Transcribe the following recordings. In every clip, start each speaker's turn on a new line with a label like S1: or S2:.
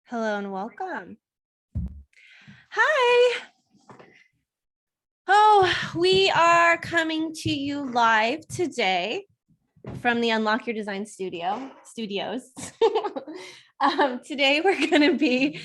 S1: Hello and welcome. Hi. Oh, we are coming to you live today from the Unlock Your Design studios. Today we're going to be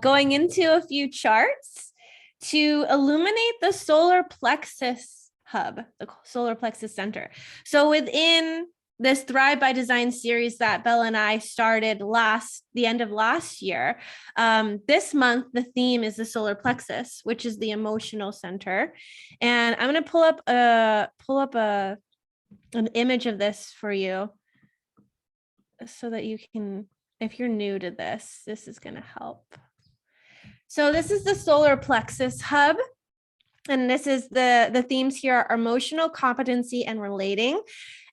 S1: going into a few charts to illuminate the solar plexus hub, the solar plexus center. So within this Thrive by Design series that Bella and I started the end of last year, this month the theme is the solar plexus, which is the emotional center. And I'm going to pull up an image of this for you so that you can, if you're new to this is going to help. So this is the solar plexus hub. And this is the themes here are emotional competency and relating.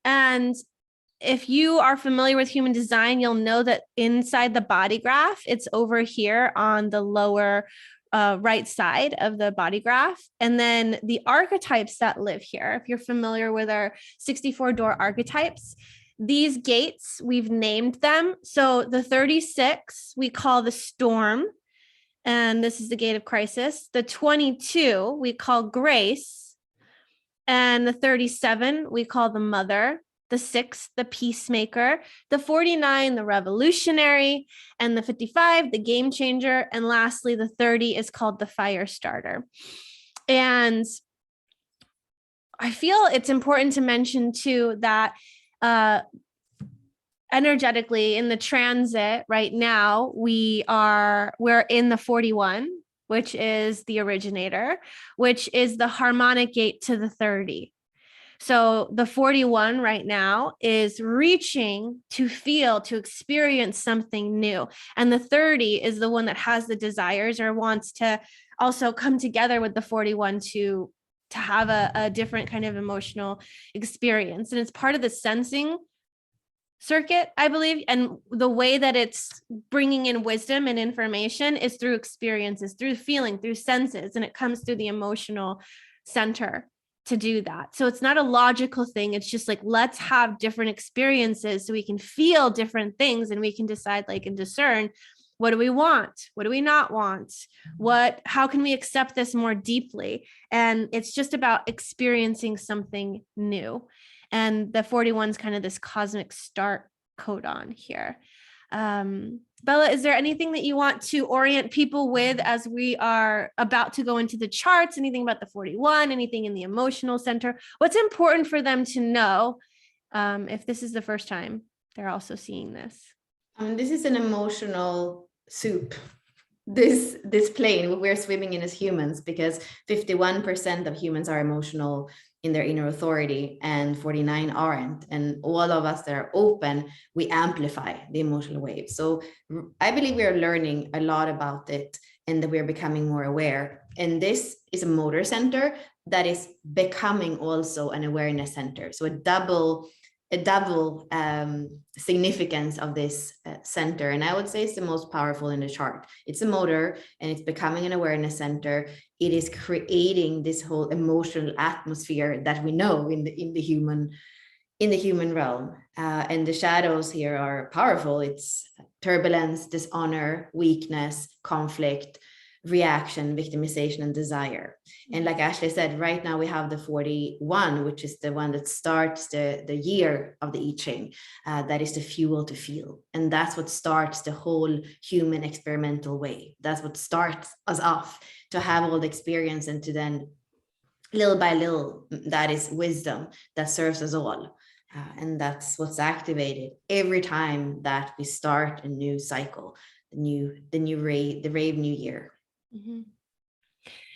S1: And if you are familiar with human design, you'll know that inside the body graph, it's over here on the lower right side of the body graph. And then the archetypes that live here, if you're familiar with our 64 door archetypes, these gates, we've named them. So the 36 we call the storm, and this is the gate of crisis. The 22 we call grace, and the 37 we call the mother. The 6, the peacemaker, the 49, the revolutionary, and the 55, the game changer. And lastly, the 30 is called the fire starter. And I feel it's important to mention too that energetically in the transit right now, we're in the 41, which is the originator, which is the harmonic gate to the 30. So the 41 right now is reaching to feel, to experience something new. And the 30 is the one that has the desires or wants to also come together with the 41 to have a different kind of emotional experience. And it's part of the sensing circuit, I believe. And the way that it's bringing in wisdom and information is through experiences, through feeling, through senses. And it comes through the emotional center to do that. So it's not a logical thing. It's just like, let's have different experiences so we can feel different things and we can decide and discern, what do we want? What do we not want? How can we accept this more deeply? And it's just about experiencing something new. And the 41 is kind of this cosmic start codon here. Bella, is there anything that you want to orient people with as we are about to go into the charts? Anything about the 41, anything in the emotional center? What's important for them to know if this is the first time they're also seeing this?
S2: This is an emotional soup. This plane we're swimming in as humans, because 51% of humans are emotional in their inner authority and 49 aren't. And all of us that are open, we amplify the emotional wave. So I believe we are learning a lot about it and that we're becoming more aware. And this is a motor center that is becoming also an awareness center. So a double significance of this center. And I would say it's the most powerful in the chart. It's a motor and it's becoming an awareness center. It is creating this whole emotional atmosphere that we know in the human realm. And the shadows here are powerful. It's turbulence, dishonor, weakness, conflict, reaction, victimization, and desire. And like Ashley said, right now we have the 41, which is the one that starts the year of the I Ching. That is the fuel to feel. And that's what starts the whole human experimental way. That's what starts us off, to have all the experience and to then little by little, that is wisdom that serves us all. And that's what's activated every time that we start a new cycle, the rave new year.
S1: Mm-hmm.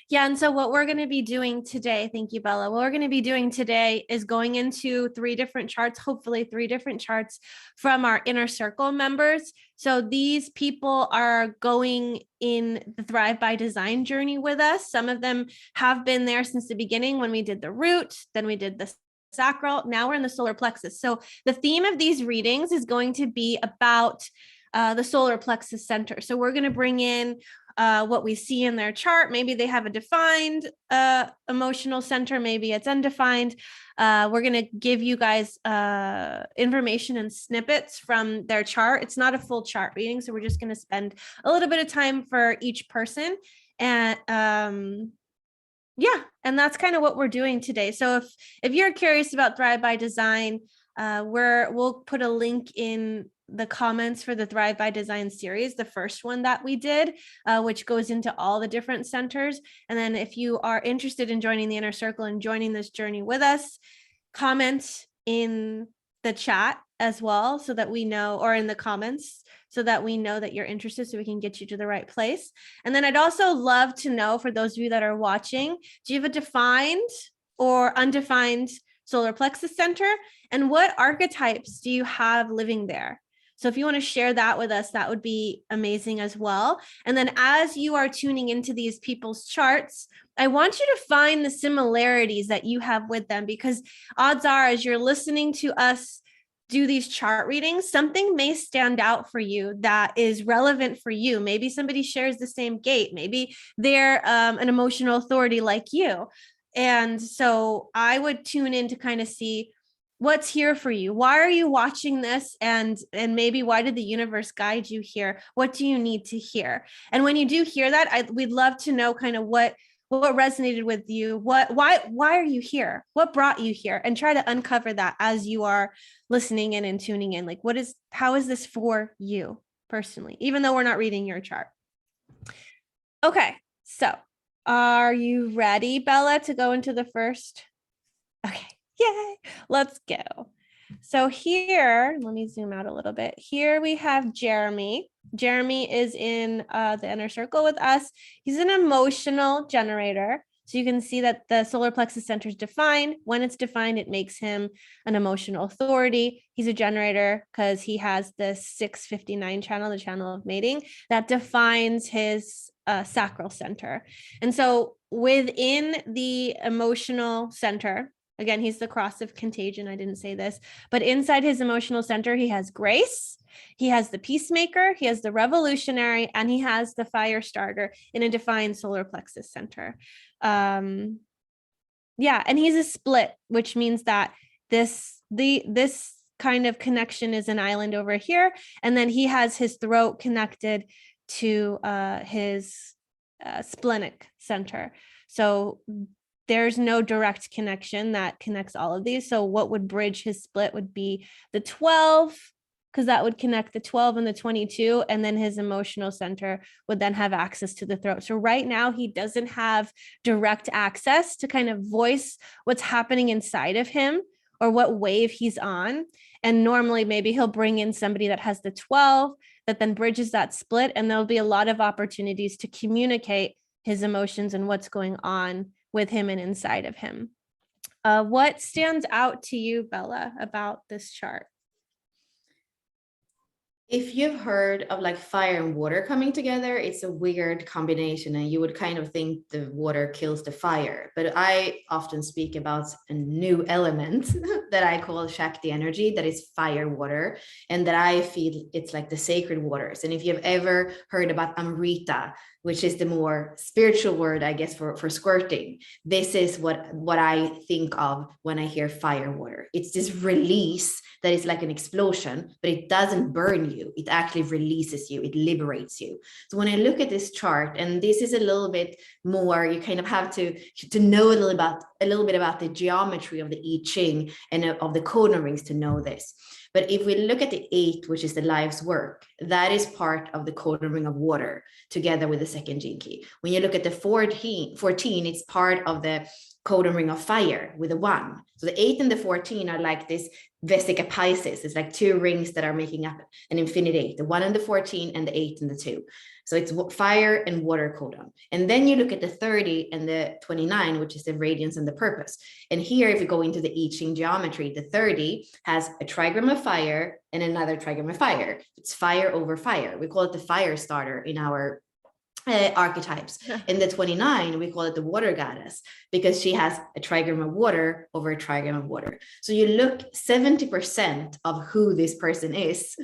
S1: Yeah. And so what we're going to be doing today, thank you, Bella. What we're going to be doing today is going into 3 different charts, hopefully 3 different charts from our inner circle members. So these people are going in the Thrive by Design journey with us. Some of them have been there since the beginning when we did the root, then we did the sacral. Now we're in the solar plexus. So the theme of these readings is going to be about the solar plexus center. So we're going to bring in what we see in their chart. Maybe they have a defined emotional center, maybe it's undefined. We're going to give you guys information and snippets from their chart. It's not a full chart reading, so we're just going to spend a little bit of time for each person. And yeah, and that's kind of what we're doing today. So if you're curious about Thrive by Design, we'll put a link in the comments for the Thrive by Design series, the first one that we did, which goes into all the different centers. And then if you are interested in joining the inner circle and joining this journey with us, comment in the chat as well, so that we know, or in the comments, so that we know that you're interested, so we can get you to the right place. And then I'd also love to know, for those of you that are watching, do you have a defined or undefined solar plexus center? And what archetypes do you have living there? So if you want to share that with us, that would be amazing as well. And then as you are tuning into these people's charts, I want you to find the similarities that you have with them, because odds are, as you're listening to us do these chart readings, something may stand out for you that is relevant for you. Maybe somebody shares the same gate. Maybe they're an emotional authority like you. And so I would tune in to kind of see what's here for you. Why are you watching this? And maybe why did the universe guide you here? What do you need to hear? And when you do hear that, we'd love to know kind of what resonated with you, why are you here, what brought you here, and try to uncover that as you are listening in and tuning in. Like, how is this for you personally, even though we're not reading your chart? Okay, so are you ready, Bella, to go into the first? Okay, yay, let's go. So here, let me zoom out a little bit. Here we have Jeremy. Jeremy is in the inner circle with us. He's an emotional generator. So you can see that the solar plexus center is defined. When it's defined, it makes him an emotional authority. He's a generator because he has the 659 channel, the channel of mating, that defines his sacral center. And so within the emotional center, again, he's the cross of contagion. I didn't say this, but inside his emotional center, he has grace, he has the peacemaker, he has the revolutionary, and he has the fire starter in a defined solar plexus center. Yeah, and he's a split, which means that this kind of connection is an island over here, and then he has his throat connected to his splenic center. So there's no direct connection that connects all of these. So what would bridge his split would be the 12, because that would connect the 12 and the 22. And then his emotional center would then have access to the throat. So right now he doesn't have direct access to kind of voice what's happening inside of him or what wave he's on. And normally maybe he'll bring in somebody that has the 12 that then bridges that split. And there'll be a lot of opportunities to communicate his emotions and what's going on with him and inside of him. What stands out to you, Bella, about this chart?
S2: If you've heard of like fire and water coming together, it's a weird combination, and you would kind of think the water kills the fire. But I often speak about a new element that I call Shakti energy, that is fire water, and that I feel it's like the sacred waters. And if you've ever heard about Amrita, which is the more spiritual word, I guess, for squirting, this is what I think of when I hear fire water. It's this release that is like an explosion, but it doesn't burn you. It actually releases you. It liberates you. So when I look at this chart, and this is a little bit more, you kind of have to know a little bit about the geometry of the I Ching and of the codon rings to know this. But if we look at the 8, which is the life's work, that is part of the codon ring of water together with the second gene key. When you look at the 14, it's part of the codon ring of fire with a 1. So the 8 and the 14 are like this Vesica Pisces. It's like 2 rings that are making up an infinite 8, the 1 and the 14 and the 8 and the 2. So it's fire and water codon. And then you look at the 30 and the 29, which is the radiance and the purpose. And here, if you go into the I Ching geometry, the 30 has a trigram of fire and another trigram of fire. It's fire over fire. We call it the fire starter in our archetypes. In the 29, we call it the water goddess because she has a trigram of water over a trigram of water. So you look, 70% of who this person is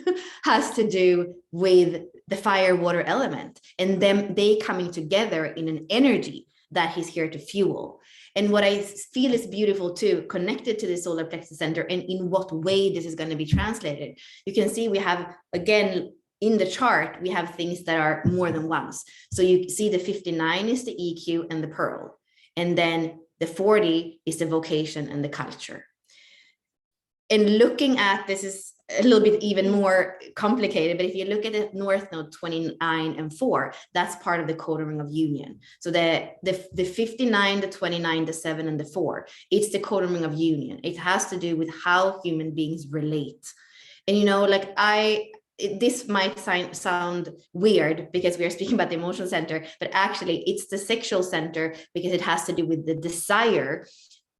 S2: has to do with the fire water element, and them they coming together in an energy that he's here to fuel. And what I feel is beautiful too, connected to the solar plexus center, and in what way this is going to be translated. You can see we have, again, in the chart, we have things that are more than once. So you see the 59 is the EQ and the pearl. And then the 40 is the vocation and the culture. And looking at this is a little bit even more complicated, but if you look at the North Node 29 and 4, that's part of the codon ring of union. So the 59, the 29, the 7, and the 4, it's the codon ring of union. It has to do with how human beings relate. And, you know, like this might sound weird because we are speaking about the emotional center, but actually it's the sexual center because it has to do with the desire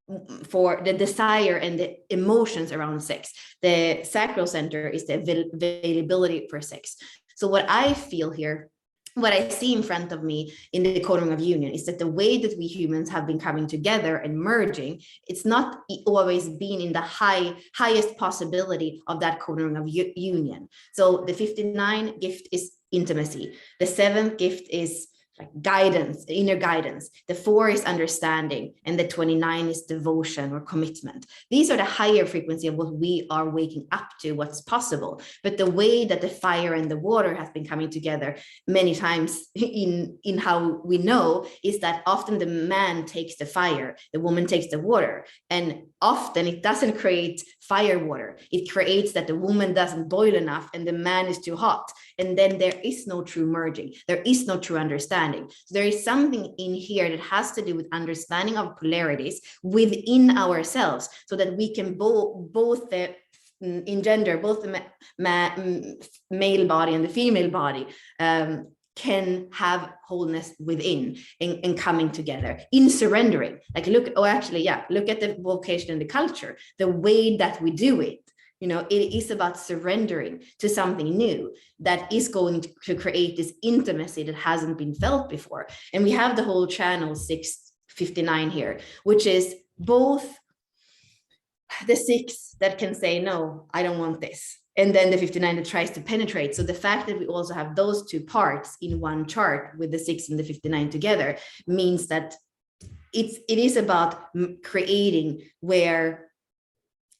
S2: and the emotions around sex. The sacral center is the availability for sex. So what I feel here, what I see in front of me in the codon ring of union is that the way that we humans have been coming together and merging, it's not always been in the highest possibility of that codon ring of union. So the 59 gift is intimacy. The 7th gift is like guidance, inner guidance. The 4 is understanding, and the 29 is devotion or commitment. These are the higher frequency of what we are waking up to, what's possible. But the way that the fire and the water has been coming together many times in how we know is that often the man takes the fire, the woman takes the water, and often it doesn't create fire water. It creates that the woman doesn't boil enough and the man is too hot. And then there is no true merging. There is no true understanding. So there is something in here that has to do with understanding of polarities within ourselves so that we can both the in gender, both the male body and the female body can have wholeness within and coming together in surrendering. Like look at the vocation and the culture, the way that we do it. You know, it is about surrendering to something new that is going to create this intimacy that hasn't been felt before. And we have the whole channel 659 here, which is both the 6 that can say, no, I don't want this. And then the 59 that tries to penetrate. So the fact that we also have those two parts in one chart with the 6 and the 59 together means that it is about creating where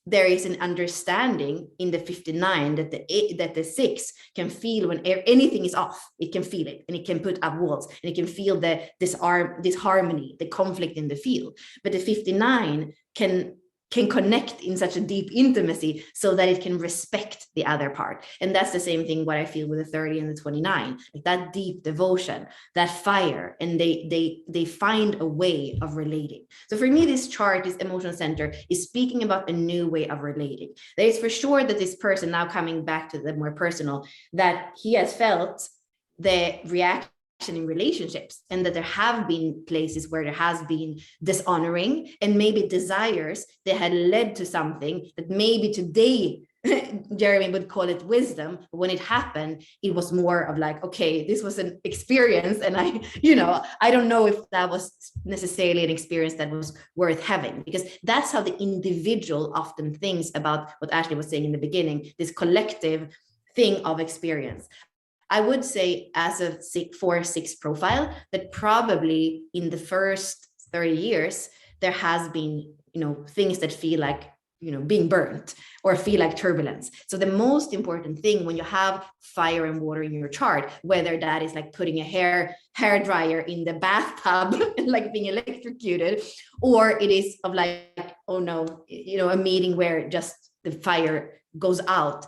S2: there is an understanding in the 59 that the 6 can feel when anything is off. It can feel it, and it can put up walls, and it can feel this harmony, the conflict in the field. But the 59 can connect in such a deep intimacy so that it can respect the other part. And that's the same thing what I feel with the 30 and the 29, like that deep devotion, that fire, and they find a way of relating. So for me, this chart, this emotional center, is speaking about a new way of relating. There is for sure that this person, now coming back to the more personal, that he has felt the reaction in relationships, and that there have been places where there has been dishonoring and maybe desires that had led to something that maybe today Jeremy would call it wisdom, but when it happened, it was more of like, okay, this was an experience, and I don't know if that was necessarily an experience that was worth having, because that's how the individual often thinks about what Ashley was saying in the beginning, this collective thing of experience. I would say as a 4-6 profile that probably in the first 30 years, there has been, things that feel like, being burnt or feel like turbulence. So the most important thing when you have fire and water in your chart, whether that is like putting a hair dryer in the bathtub and like being electrocuted, or it is of like, oh no, a meeting where just the fire goes out.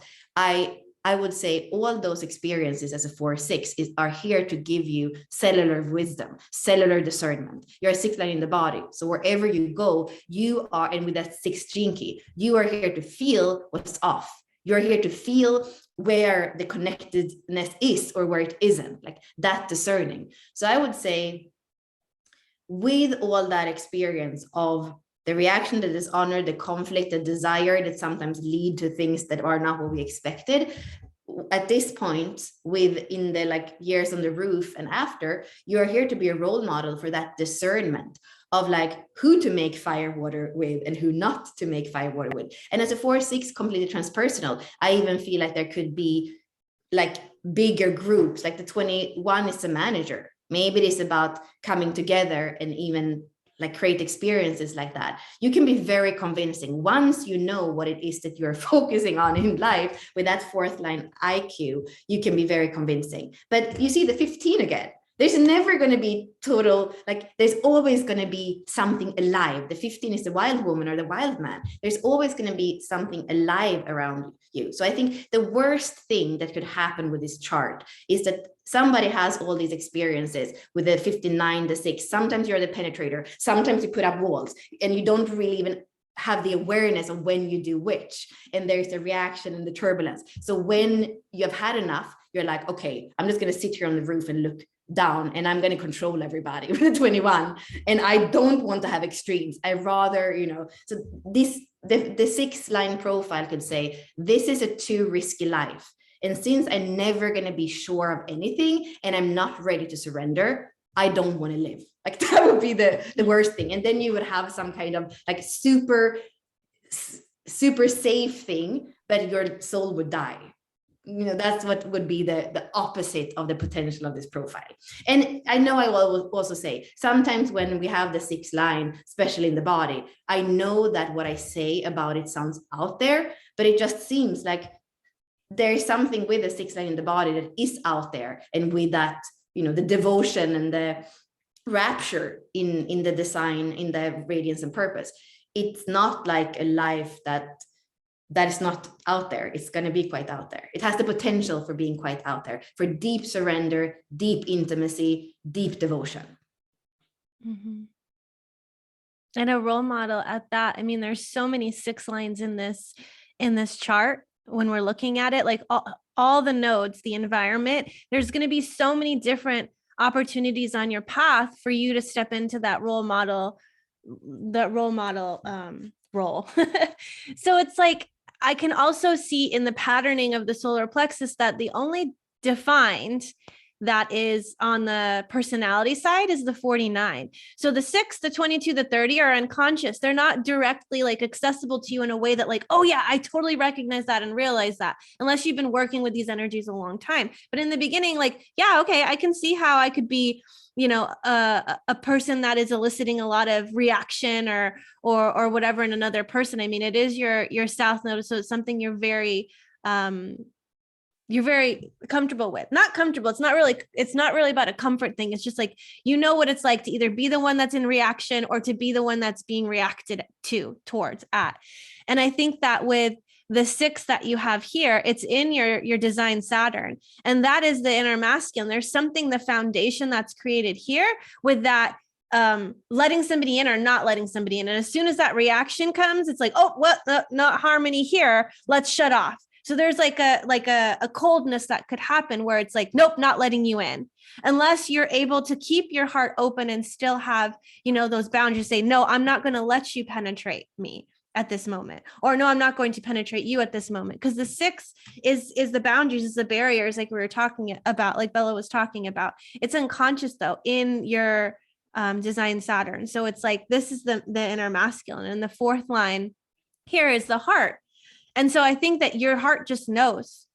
S2: I would say all those experiences as a 4-6 are here to give you cellular wisdom, cellular discernment. You're a 6 line in the body. So wherever you go, you are, and with that 6 gene key, you are here to feel what's off. You're here to feel where the connectedness is or where it isn't, like that discerning. So I would say with all that experience of the reaction, the dishonor, the conflict, the desire that sometimes lead to things that are not what we expected, at this point, within the like years on the roof and after, you're here to be a role model for that discernment of like who to make fire water with and who not to make fire water with. And as a 4-6 completely transpersonal, I even feel like there could be like bigger groups, like the 21 is a manager. Maybe it is about coming together and even like create experiences like that. You can be very convincing once you know what it is that you're focusing on in life. With that 4th line IQ, you can be very convincing. But you see the 15 again, there's never going to be total, like there's always going to be something alive. The 15 is the wild woman or the wild man. There's always going to be something alive around you. So I think the worst thing that could happen with this chart is that somebody has all these experiences with the 59, the 6. Sometimes you're the penetrator, sometimes you put up walls, and you don't really even have the awareness of when you do which, and there's the reaction and the turbulence. So when you have had enough, you're like, okay, I'm just going to sit here on the roof and look down, and I'm going to control everybody with the 21. And I don't want to have extremes. I rather, so this, the 6 line profile could say, this is a too risky life. And since I'm never going to be sure of anything and I'm not ready to surrender, I don't want to live. Like that would be the worst thing. And then you would have some kind of like super safe thing, but your soul would die. That's what would be the opposite of the potential of this profile. And I know I will also say, sometimes when we have the 6 line, especially in the body, I know that what I say about it sounds out there, but it just seems like there's something with the 6 line in the body that is out there. And with that, the devotion and the rapture in the design, in the radiance and purpose, it's not like a life that is not out there. It's going to be quite out there. It has the potential for being quite out there, for deep surrender, deep intimacy, deep devotion.
S1: Mm-hmm. And a role model at that. I mean, there's so many 6 lines in this chart. When we're looking at it, like all the nodes, the environment, there's going to be so many different opportunities on your path for you to step into that role model role. So it's like, I can also see in the patterning of the solar plexus that the only defined that is on the personality side is the 49. So the 6, the 22, the 30 are unconscious. They're not directly like accessible to you in a way that like, oh yeah, I totally recognize that and realize that, unless you've been working with these energies a long time. But in the beginning, like, yeah, okay, I can see how I could be, a person that is eliciting a lot of reaction or whatever in another person. I mean, it is your south node. So it's something you're very comfortable with. Not comfortable. It's not really about a comfort thing. It's just like, what it's like to either be the one that's in reaction or to be the one that's being reacted towards. And I think that with the 6 that you have here, it's in your design Saturn. And that is the inner masculine. There's something, the foundation that's created here with that letting somebody in or not letting somebody in. And as soon as that reaction comes, it's like, oh, what? Not harmony here. Let's shut off. So there's like a coldness that could happen where it's like, nope, not letting you in, unless you're able to keep your heart open and still have, those boundaries. Say, no, I'm not going to let you penetrate me at this moment, or no, I'm not going to penetrate you at this moment. Because the 6 is the boundaries, is the barriers, like we were talking about, like Bella was talking about. It's unconscious though in your design Saturn. So it's like, this is the inner masculine, and the 4th line here is the heart. And so I think that your heart just knows.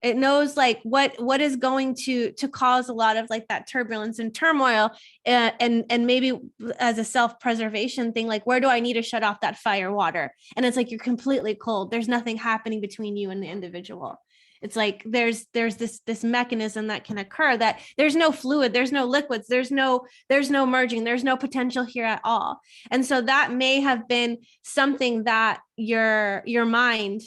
S1: It knows like what is going to cause a lot of like that turbulence and turmoil, and maybe as a self-preservation thing, like, where do I need to shut off that fire water? And it's like, you're completely cold. There's nothing happening between you and the individual. It's like there's this mechanism that can occur, that there's no fluid, there's no liquids, there's no merging, there's no potential here at all. And so that may have been something that your mind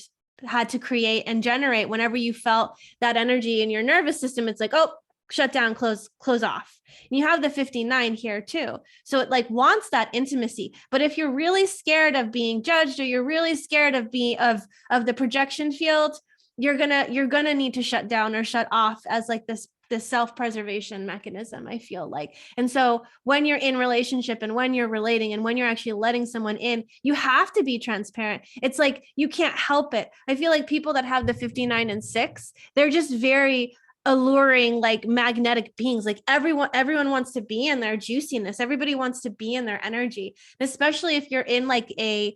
S1: had to create and generate whenever you felt that energy in your nervous system. It's like, oh, shut down, close off. And you have the 59 here too. So it like wants that intimacy. But if you're really scared of being judged, or you're really scared of the projection field, you're gonna need to shut down or shut off as like this self-preservation mechanism, I feel like. And so when you're in relationship and when you're relating and when you're actually letting someone in, you have to be transparent. It's like, you can't help it. I feel like people that have the 59 and 6, they're just very alluring, like magnetic beings. Like everyone wants to be in their juiciness. Everybody wants to be in their energy. And especially if you're in like a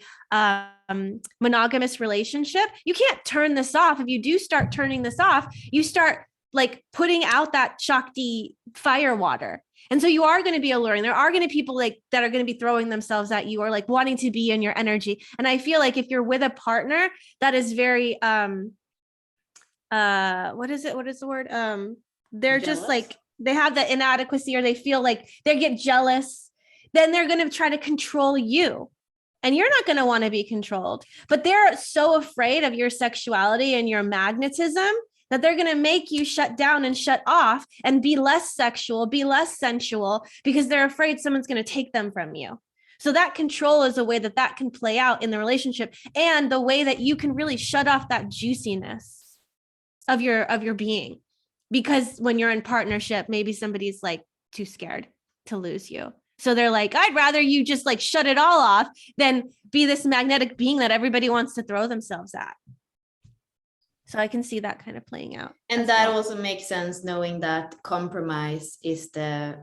S1: monogamous relationship, you can't turn this off. If you do start turning this off, you start like putting out that Shakti fire water. And so you are going to be alluring. There are going to be people like that are going to be throwing themselves at you or like wanting to be in your energy. And I feel like if you're with a partner that is very what is the word, they're jealous? Just like, they have the inadequacy, or they feel like they get jealous, then they're going to try to control you, and you're not going to want to be controlled. But they're so afraid of your sexuality and your magnetism that they're going to make you shut down and shut off and be less sexual, be less sensual, because they're afraid someone's going to take them from you. So that control is a way that can play out in the relationship, and the way that you can really shut off that juiciness of your being. Because when you're in partnership, maybe somebody's like too scared to lose you, so they're like, I'd rather you just like shut it all off than be this magnetic being that everybody wants to throw themselves at. So I can see that kind of playing out.
S2: And that also makes sense, knowing that compromise is the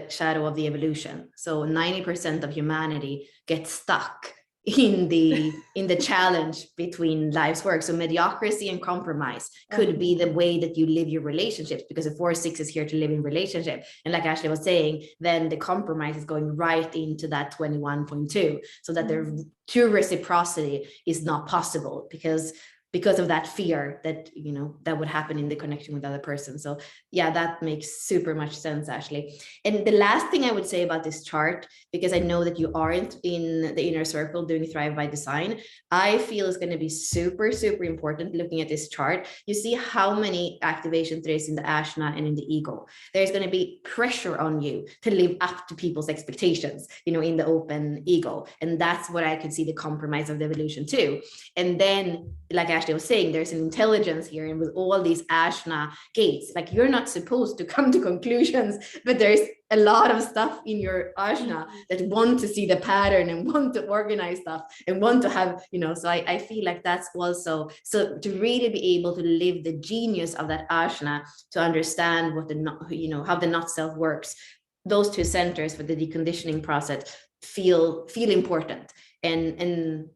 S2: shadow of the evolution. So 90% of humanity gets stuck in the challenge between life's work. So mediocrity and compromise could be the way that you live your relationships, because the 4-6 is here to live in relationship. And like Ashley was saying, then the compromise is going right into that 21.2, so that the true reciprocity is not possible because of that fear that, you know, that would happen in the connection with the other person. So yeah, that makes super much sense, Ashley. And the last thing I would say about this chart, because I know that you aren't in the inner circle doing Thrive by Design, I feel is going to be super, super important looking at this chart. You see how many activations there is in the Ajna and in the ego. There's going to be pressure on you to live up to people's expectations, you know, in the open ego. And that's what I could see the compromise of the evolution too. And then, like Ashley was saying, there's an intelligence here, and with all these Ajna gates, like you're not supposed to come to conclusions, but there's a lot of stuff in your Ajna that want to see the pattern and want to organize stuff and want to have, you know, so I feel like that's also, so to really be able to live the genius of that Ajna, to understand what you know, how the not self works, those two centers for the deconditioning process feel important. And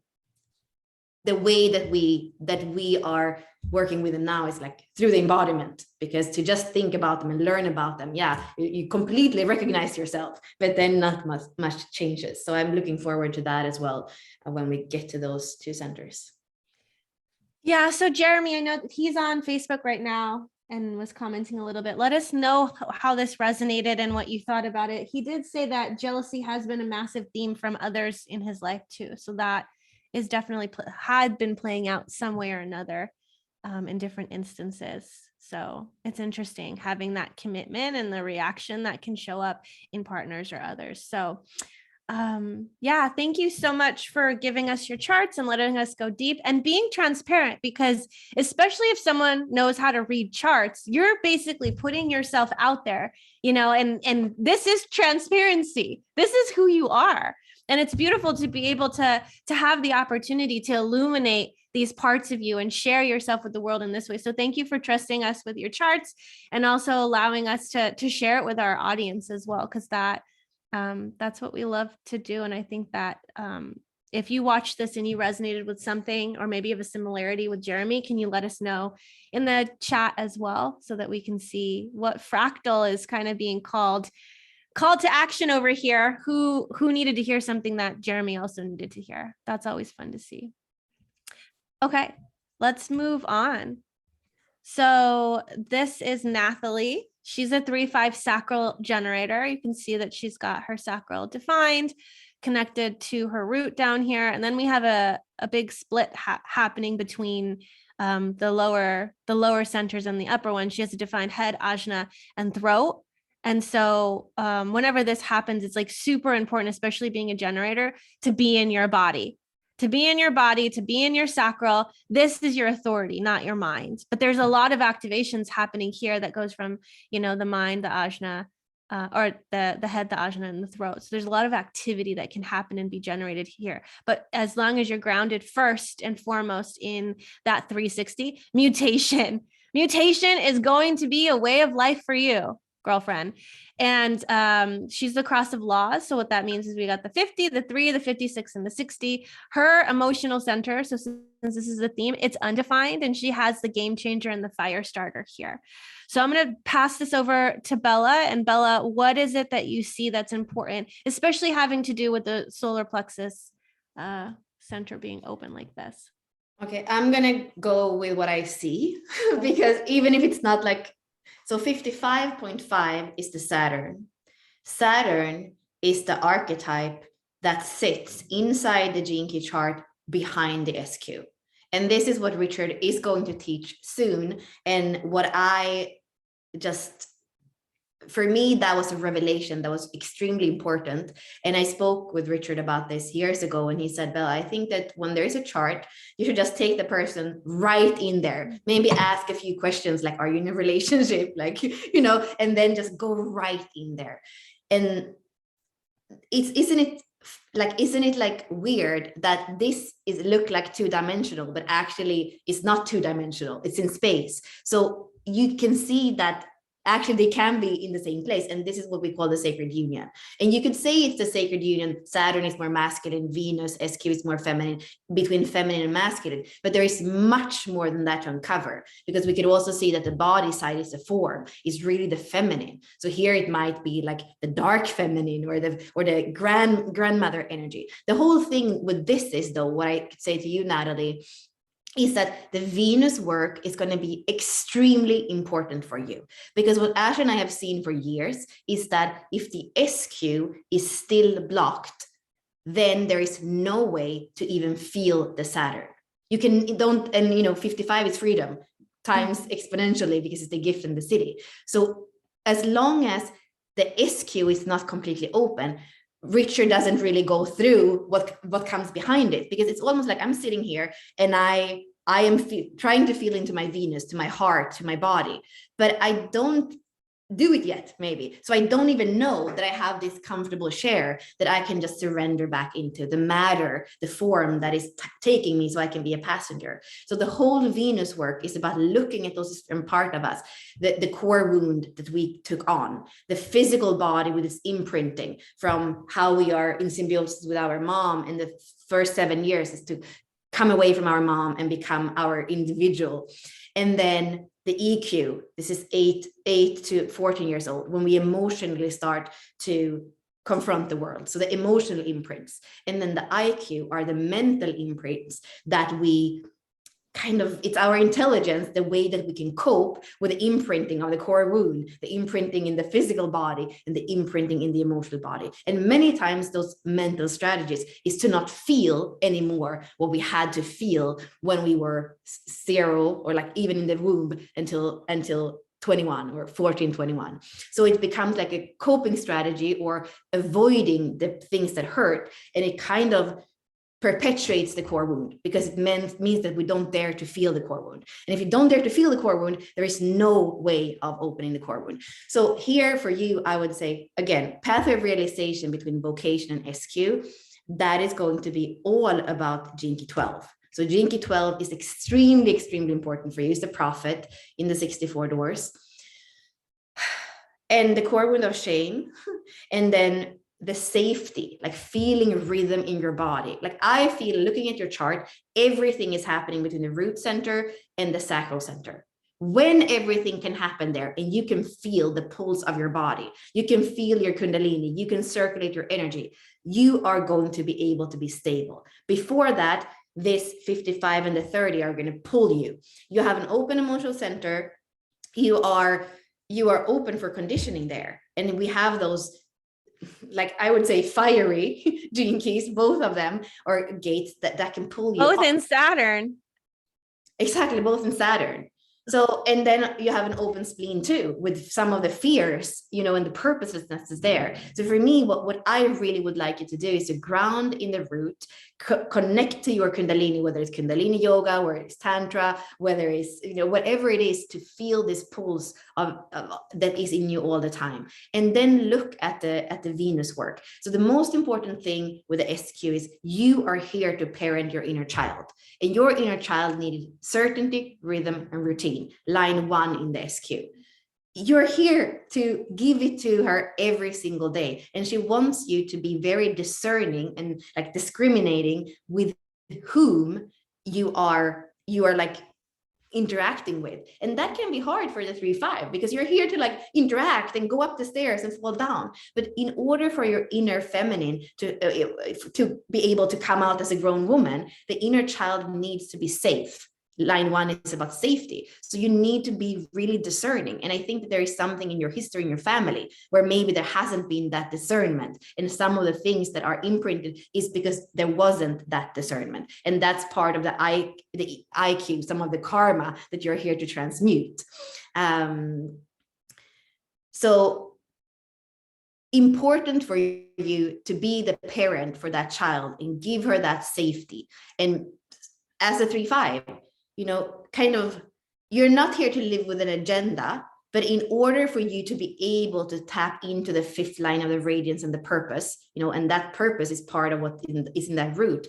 S2: the way that we are working with them now is like through the embodiment, because to just think about them and learn about them, yeah, you completely recognize yourself, but then not much changes. So I'm looking forward to that as well when we get to those two centers.
S1: Yeah, so Jeremy, I know he's on Facebook right now and was commenting a little bit. Let us know how this resonated and what you thought about it. He did say that jealousy has been a massive theme from others in his life too. So that is definitely had been playing out some way or another in different instances. So it's interesting having that commitment and the reaction that can show up in partners or others. So yeah, thank you so much for giving us your charts and letting us go deep and being transparent, because especially if someone knows how to read charts, you're basically putting yourself out there, you know, and this is transparency. This is who you are. And it's beautiful to be able to have the opportunity to illuminate these parts of you and share yourself with the world in this way. So thank you for trusting us with your charts and also allowing us to share it with our audience as well, because that's what we love to do. And I think that if you watch this and you resonated with something, or maybe you have a similarity with Jeremy, can you let us know in the chat as well, so that we can see what fractal is kind of being called to action over here, who needed to hear something that Jeremy also needed to hear. That's always fun to see. Okay, let's move on. So this is Nathalie. She's a 3-5 sacral generator. You can see that she's got her sacral defined, connected to her root down here. And then we have a big split happening between the lower centers and the upper one. She has a defined head, ajna, and throat. And so whenever this happens, it's like super important, especially being a generator, to be in your body, to be in your body, to be in your sacral. This is your authority, not your mind. But there's a lot of activations happening here that goes from, the mind, the ajna, or the head, the ajna, and the throat. So there's a lot of activity that can happen and be generated here. But as long as you're grounded first and foremost in that 360, mutation is going to be a way of life for you, girlfriend. And she's the cross of laws. So what that means is we got the 50, the 3, the 56, and the 60. Her emotional center, so since this is the theme, it's undefined, and she has the game changer and the fire starter here. So I'm going to pass this over to Bella. And Bella, what is it that you see that's important, especially having to do with the solar plexus center being open like this?
S2: Okay, I'm going to go with what I see because even if it's not like, so 55.5 is the Saturn. Saturn is the archetype that sits inside the gene key chart behind the SQ. And this is what Richard is going to teach soon. And what I just, for me, that was a revelation that was extremely important. And I spoke with Richard about this years ago, and he said, Bella, I think that when there is a chart, you should just take the person right in there, maybe ask a few questions like, are you in a relationship? Like, and then just go right in there. And isn't it like weird that this look like two-dimensional, but actually it's not two-dimensional, it's in space. So you can see that actually they can be in the same place, and this is what we call the sacred union. And you could say it's the sacred union. Saturn is more masculine, Venus, SQ is more feminine, between feminine and masculine, but there is much more than that to uncover, because we could also see that the body side is the form, is really the feminine. So here it might be like the dark feminine or the grandmother energy. The whole thing with this is, though, what I could say to you, Natalie, is that the Venus work is going to be extremely important for you, because what Ash and I have seen for years is that if the SQ is still blocked, then there is no way to even feel the Saturn. You don't, and 55 is freedom times exponentially, because it's the gift in the city. So as long as the SQ is not completely open, Richard doesn't really go through what comes behind it, because it's almost like I'm sitting here and I am trying to feel into my Venus, to my heart, to my body, but I don't do it yet, maybe. So I don't even know that I have this comfortable share that I can just surrender back into the matter, the form that is taking me, so I can be a passenger. So the whole Venus work is about looking at those different parts of us, the core wound that we took on, the physical body with its imprinting from how we are in symbiosis with our mom. And the first 7 years is to come away from our mom and become our individual. And then the EQ, this is 8 to 14 years old, when we emotionally start to confront the world. So the emotional imprints. And then the IQ are the mental imprints that we it's our intelligence, the way that we can cope with the imprinting of the core wound, the imprinting in the physical body, and the imprinting in the emotional body. And many times those mental strategies is to not feel anymore what we had to feel when we were 0, or like even in the womb until 21 or 14, 21. So it becomes like a coping strategy, or avoiding the things that hurt. And it kind of perpetuates the core wound, because it means that we don't dare to feel the core wound. And if you don't dare to feel the core wound, there is no way of opening the core wound. So here for you, I would say, again, pathway of realization between vocation and SQ, that is going to be all about Gene Key 12. So Gene Key 12 is extremely, extremely important for you. It's the prophet in the 64 doors. And the core wound of shame, and then the safety, like feeling rhythm in your body. Like I feel, looking at your chart, everything is happening between the root center and the sacral center. When everything can happen there, and you can feel the pulse of your body, you can feel your kundalini, you can circulate your energy, you are going to be able to be stable. Before that, this 55 and the 30 are going to pull you. You have an open emotional center. You are open for conditioning there. And we have those, like I would say, fiery gene keys, both of them, or gates that can pull you
S1: both
S2: up.
S1: in Saturn.
S2: Exactly, both in Saturn. So, and then you have an open spleen too, with some of the fears, and the purposelessness is there. So for me, what I really would like you to do is to ground in the root, connect to your Kundalini, whether it's Kundalini yoga, whether it's Tantra, whether it's, whatever it is, to feel this pulse of that is in you all the time. And then look at the Venus work. So the most important thing with the SQ is you are here to parent your inner child. And your inner child needed certainty, rhythm, and routine. Line 1 in the SQ. You're here to give it to her every single day. And she wants you to be very discerning and like discriminating with whom you are like interacting with. And that can be hard for the 3-5, because you're here to like interact and go up the stairs and fall down. But in order for your inner feminine to be able to come out as a grown woman, the inner child needs to be safe. Line 1 is about safety. So you need to be really discerning. And I think that there is something in your history, in your family, where maybe there hasn't been that discernment. And some of the things that are imprinted is because there wasn't that discernment. And that's part of the IQ, some of the karma that you're here to transmute. So important for you to be the parent for that child and give her that safety. And as a 3-5, kind of, you're not here to live with an agenda, but in order for you to be able to tap into the 5th line of the radiance and the purpose, and that purpose is part of what is in that root.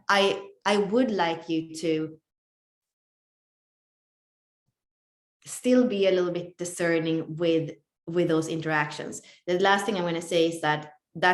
S2: I would like you to still be a little bit discerning with those interactions. The last thing I want to say is that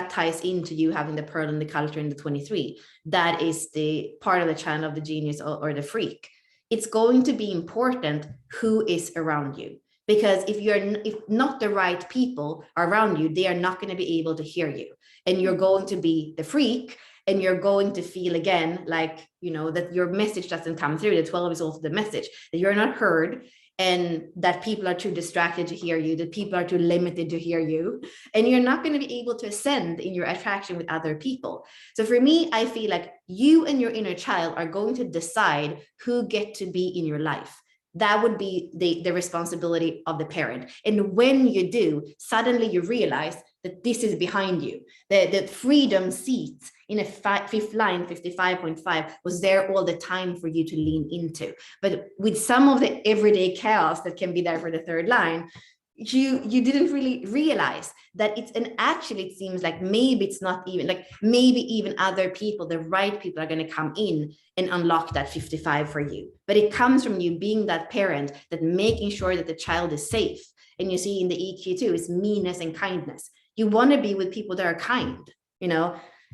S2: ties into you having the pearl and the culture in the 23. That is the part of the channel of the genius or the freak. It's going to be important who is around you, because if not the right people are around you, they are not going to be able to hear you, and you're going to be the freak, and you're going to feel again like that your message doesn't come through. The 12 is also the message that you're not heard, and that people are too distracted to hear you, that people are too limited to hear you, and you're not going to be able to ascend in your attraction with other people. So for me, I feel like you and your inner child are going to decide who get to be in your life. That would be the responsibility of the parent. And when you do, suddenly you realize that this is behind you. The freedom seat in a 5th line, 55.5, was there all the time for you to lean into. But with some of the everyday chaos that can be there for the 3rd line, you didn't really realize that actually it seems like maybe it's not even like, maybe even other people, the right people, are going to come in and unlock that 55 for you. But it comes from you being that parent, that making sure that the child is safe. And you see in the EQ too, is meanness and kindness. You want to be with people that are kind,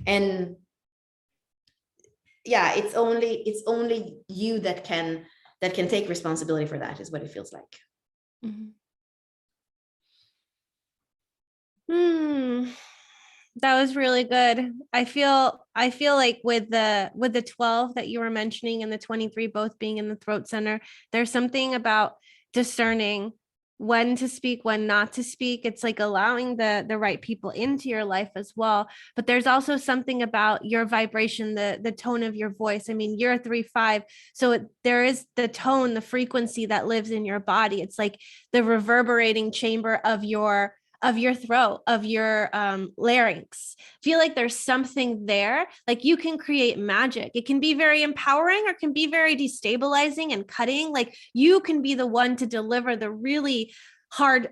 S2: and yeah, it's only you that can take responsibility for that, is what it feels like.
S1: That was really good. I feel like with the 12 that you were mentioning and the 23 both being in the throat center, there's something about discerning when to speak, when not to speak. It's like allowing the right people into your life as well. But there's also something about your vibration, the tone of your voice. I mean, you're a 3-5, so there is the tone, the frequency that lives in your body. It's like the reverberating chamber of your throat, of your larynx. Feel like there's something there, like you can create magic. It can be very empowering or can be very destabilizing and cutting. Like you can be the one to deliver the really hard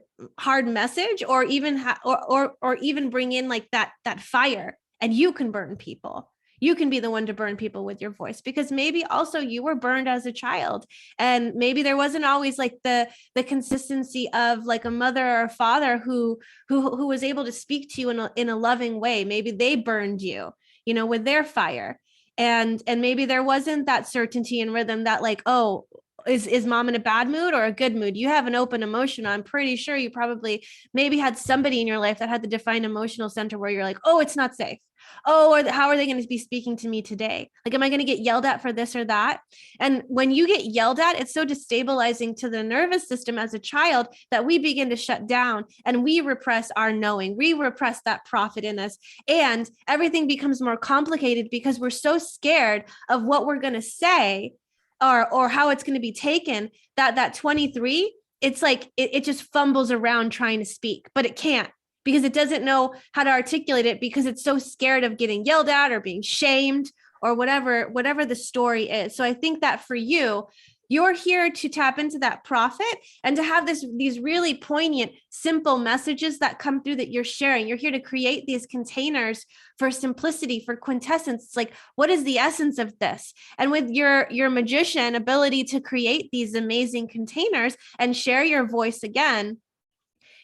S1: message, or even or even bring in like that fire, and you can burn people. You can be the one to burn people with your voice, because maybe also you were burned as a child, and maybe there wasn't always like the consistency of like a mother or a father who was able to speak to you in a loving way. Maybe they burned you, with their fire, and maybe there wasn't that certainty and rhythm that like, oh, is mom in a bad mood or a good mood? You have an open emotion. I'm pretty sure you probably maybe had somebody in your life that had the defined emotional center where you're like, oh, it's not safe. Oh, or how are they going to be speaking to me today? Like, am I going to get yelled at for this or that? And when you get yelled at, it's so destabilizing to the nervous system as a child that we begin to shut down, and we repress our knowing. We repress that prophet in us, and everything becomes more complicated because we're so scared of what we're going to say or how it's going to be taken, that 23, it's like it just fumbles around trying to speak, but it can't, because it doesn't know how to articulate it, because it's so scared of getting yelled at or being shamed or whatever the story is. So I think that for you, you're here to tap into that profit and to have these really poignant, simple messages that come through that you're sharing. You're here to create these containers for simplicity, for quintessence. It's like, what is the essence of this? And with your magician ability to create these amazing containers and share your voice again,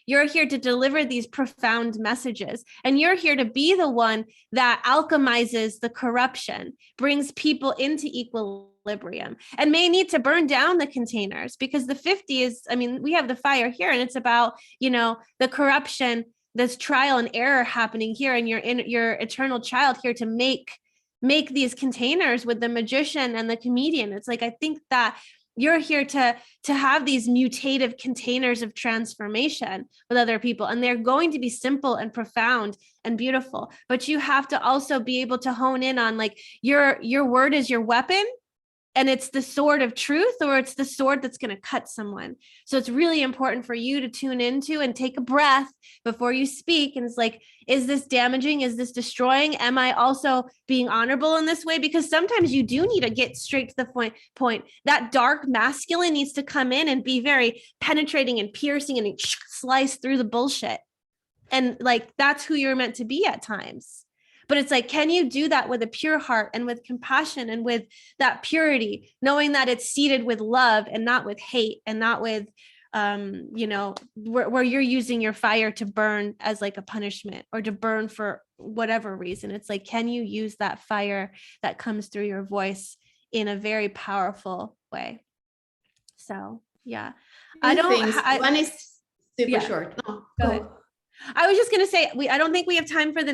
S1: you're here to deliver these profound messages. And you're here to be the one that alchemizes the corruption, brings people into equilibrium, and may need to burn down the containers, because the 50 is, I mean, we have the fire here, and it's about, the corruption, this trial and error happening here, and your eternal child here to make these containers with the magician and the comedian. It's like, I think that you're here to have these mutative containers of transformation with other people, and they're going to be simple and profound and beautiful, but you have to also be able to hone in on, like, your word is your weapon, and it's the sword of truth, or it's the sword that's going to cut someone. So it's really important for you to tune into and take a breath before you speak. And it's like, is this damaging? Is this destroying? Am I also being honorable in this way? Because sometimes you do need to get straight to the point. That dark masculine needs to come in and be very penetrating and piercing and slice through the bullshit. And like, that's who you're meant to be at times. But it's like, can you do that with a pure heart and with compassion and with that purity, knowing that it's seeded with love and not with hate, and not with, where you're using your fire to burn as like a punishment or to burn for whatever reason. It's like, can you use that fire that comes through your voice in a very powerful way? So, yeah.
S2: One is super short.
S1: No, go ahead. I was just going to say, I don't think we have time for the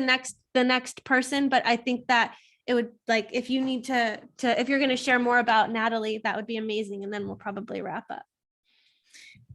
S1: next person, but I think that it would, like, if you need to if you're going to share more about Natalie, that would be amazing. And then we'll probably wrap up.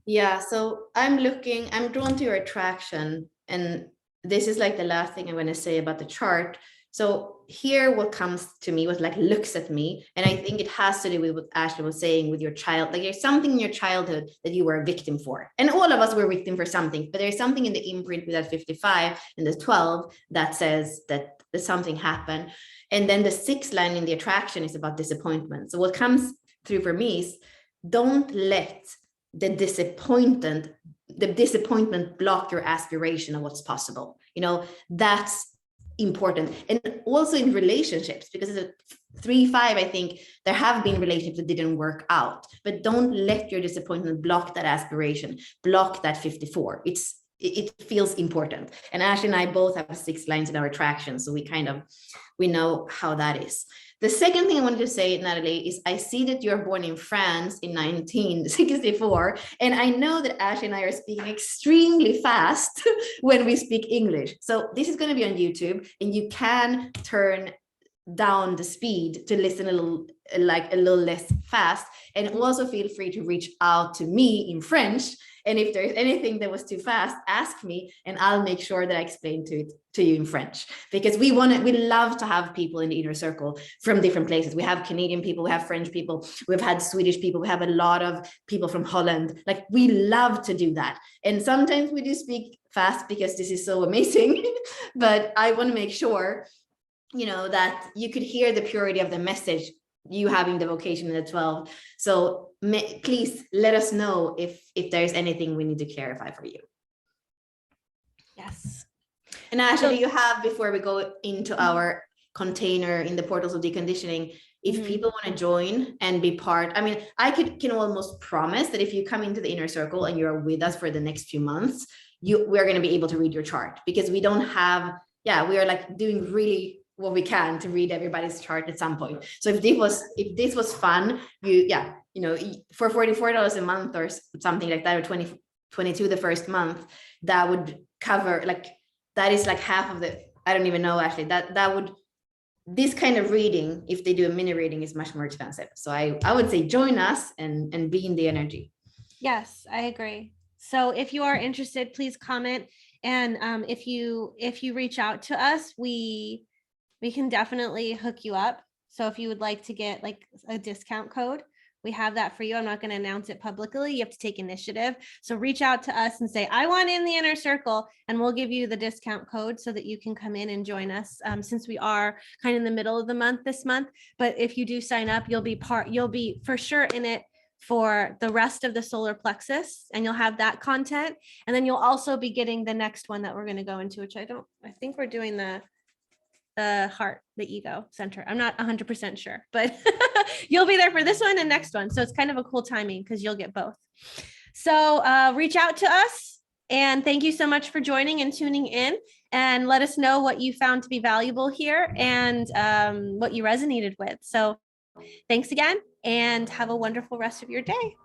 S2: Yeah. So I'm drawn to your attraction. And this is like the last thing I'm going to say about the chart. So here, what comes to me, what like looks at me, and I think it has to do with what Ashley was saying with your child. Like, there's something in your childhood that you were a victim for, and all of us were victim for something. But there's something in the imprint with that 55 and the 12 that says that something happened. And then the 6th line in the attraction is about disappointment. So what comes through for me is, don't let the disappointment block your aspiration of what's possible. That's important. And also in relationships, because it's a 3-5, I think there have been relationships that didn't work out, but don't let your disappointment block that aspiration, block that 54. It feels important. And Ashley and I both have 6 lines in our attraction, so we know how that is. The second thing I wanted to say, Natalie, is I see that you're born in France in 1964, and I know that Ashley and I are speaking extremely fast when we speak English. So this is going to be on YouTube, and you can turn down the speed to listen a little less fast, and also feel free to reach out to me in French. And if there's anything that was too fast, ask me, and I'll make sure that I explain to you in French, because we love to have people in the inner circle from different places. We have Canadian people, we have French people, we've had Swedish people, we have a lot of people from Holland. Like, we love to do that. And sometimes we do speak fast because this is so amazing, but I want to make sure, that you could hear the purity of the message, you having the vocation in the 12. So please let us know if there's anything we need to clarify for you.
S1: Yes.
S2: And Ashley, you have, before we go into our container in the portals of deconditioning, if people want to join and be part, I mean, I can almost promise that if you come into the inner circle and you're with us for the next few months, we're going to be able to read your chart, because we don't have, we are like doing really what we can to read everybody's chart at some point. So if this was fun, for $44 a month or something like that, or $22 the first month, that would cover, like, that is like half of the, I don't even know, actually, that would, this kind of reading, if they do a mini reading, is much more expensive. So I would say join us and be in the energy.
S1: Yes, I agree. So if you are interested, please comment. And if you reach out to us, we can definitely hook you up. So if you would like to get like a discount code, We have that for you. I'm not going to announce it publicly. You have to take initiative. So reach out to us and say, I want in the inner circle, and we'll give you the discount code so that you can come in and join us, since we are kind of in the middle of the month this month. But if you do sign up, you'll be for sure in it for the rest of the solar plexus, and you'll have that content. And then you'll also be getting the next one that we're going to go into, which I think we're doing the heart, the ego center. I'm not 100% sure, but you'll be there for this one and next one. So it's kind of a cool timing because you'll get both. So reach out to us, and thank you so much for joining and tuning in, and let us know what you found to be valuable here and what you resonated with. So thanks again, and have a wonderful rest of your day.